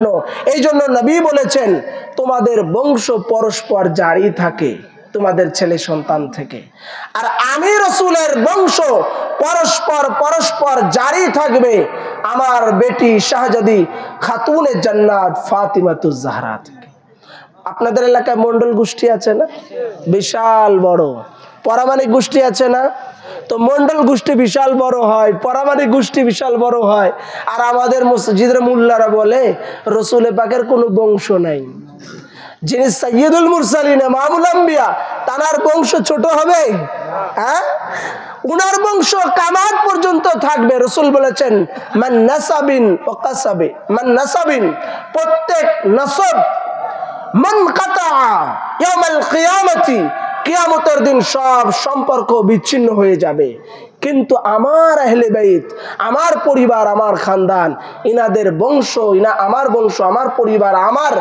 এই জন্য নবী বলেছেন তোমাদের বংশ পরস্পর জারি থাকে তোমাদের ছেলে সন্তান থেকে, আর আমি রাসূলের বংশ পরস্পর পরস্পর জারি থাকবে আমার বেটি শাহজাদি খাতুনে জান্নাত ফাতিমাতুজ জাহরা থেকে। আপনাদের এলাকায় মন্ডল গোষ্ঠী আছে না? বিশাল বড় পরামানিক গোষ্ঠী আছে না? তো মন্ডল গোষ্ঠী বিশাল বড় হয়, পরামানিক গোষ্ঠী বিশাল বড় হয়, আর আমাদের মসজিদের মুল্লারা বলে রাসূল পাকের কোনো বংশ নাই। যিনি সাইয়্যিদুল মুরসালিন ইমামুল আম্বিয়া তার বংশ ছোট হবে? হ্যাঁ, উনার বংশ কিয়ামত পর্যন্ত থাকবে। রাসূল বলেছেন মান নাসাবিন ওয়া কাসাবে, মান নাসাবিন প্রত্যেক নসব, মান কাতা ইয়াউমাল কিয়ামতি কিয়ামতের দিন সব সম্পর্ক বিচ্ছিন্ন হয়ে যাবে, কিন্তু আমার আহলে বাইত, আমার পরিবার, আমার খানদান, ইনাদের বংশ, আমার বংশ, আমার পরিবার, আমার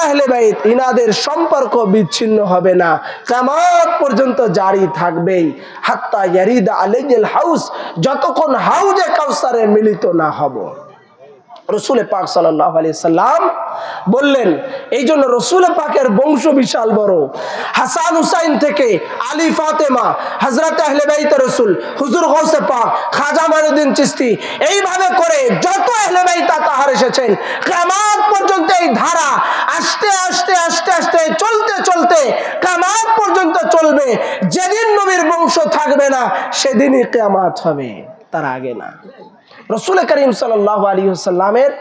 আহলে বাইত, ইনাদের সম্পর্ক বিচ্ছিন্ন হবে না, কিয়ামত পর্যন্ত জারি থাকবেই। হাত্তা ইয়ারিদা আলাইহিল হাউস, যতক্ষণ হাউজে কাউসারে মিলিত না হব। রাসূল পাক সাল্লাল্লাহু আলাইহি সাল্লাম বললেন, এই জন্য রাসূল পাকের বংশ বিশাল বড়। হাসান হুসাইন থেকে আলী ফাতেমা, হযরত আহলে বাইত রাসূল, হুজুর গৌসে পাক, খাজা মাইনুদ্দিন চিশতি, এইভাবে করে যত আহলে বাইত তাহার এসেছেন, কিয়ামত পর্যন্ত এই ধারা আস্তে আস্তে আস্তে আস্তে চলতে চলতে কিয়ামত পর্যন্ত চলবে। যেদিন নবীর বংশ থাকবে না সেদিনই কিয়ামত হবে, তার আগে না। রাসূল করিম সাল্লাল্লাহু আলাইহি ওয়াসাল্লামের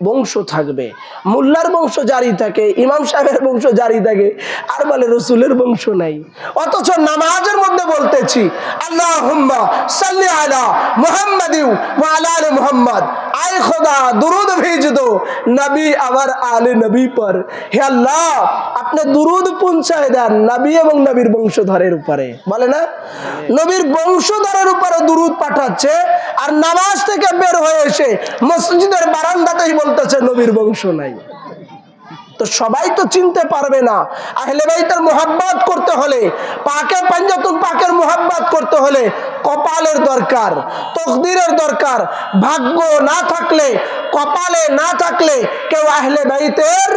বংশ থাকবে, মোল্লার বংশ জারি থাকে, ইমাম সাহেবের বংশ জারি থাকে, আর বলে রাসূলের বংশ নাই। অথচ নামাজের মধ্যে বলতেছি আল্লাহুম্মা সাল্লি আলা মুহাম্মাদি ওয়া আলা আলি মুহাম্মাদ, আয় খোদা দুরুদ भेज दो নবী আমার আলে নবী पर। হে আল্লাহ, আপনি দুরুদ পৌঁছায় দেন নবী এবং নবীর বংশধরের উপরে। বলে না, নবীর বংশধরের উপরে দুরুদ পাঠাচ্ছে, আর নামাজ থেকে বের হয়ে এসে মসজিদের বারান্দাতেই বলতেছে নবীর বংশ নাই। তো সবাই তো চিনতে পারবে না। আহলে বাইতের মুহাব্বত করতে হলে, পাকে পাঞ্জাতুল পাকের মুহাব্বত করতে হলে কপালের দরকার, তকদিরের দরকার। ভাগ্য না থাকলে, কপালে না থাকলে কেউ আহলে বাইতের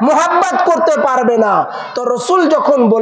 মুহাব্বত করতে পারবে না। তো রাসূল যখন বলে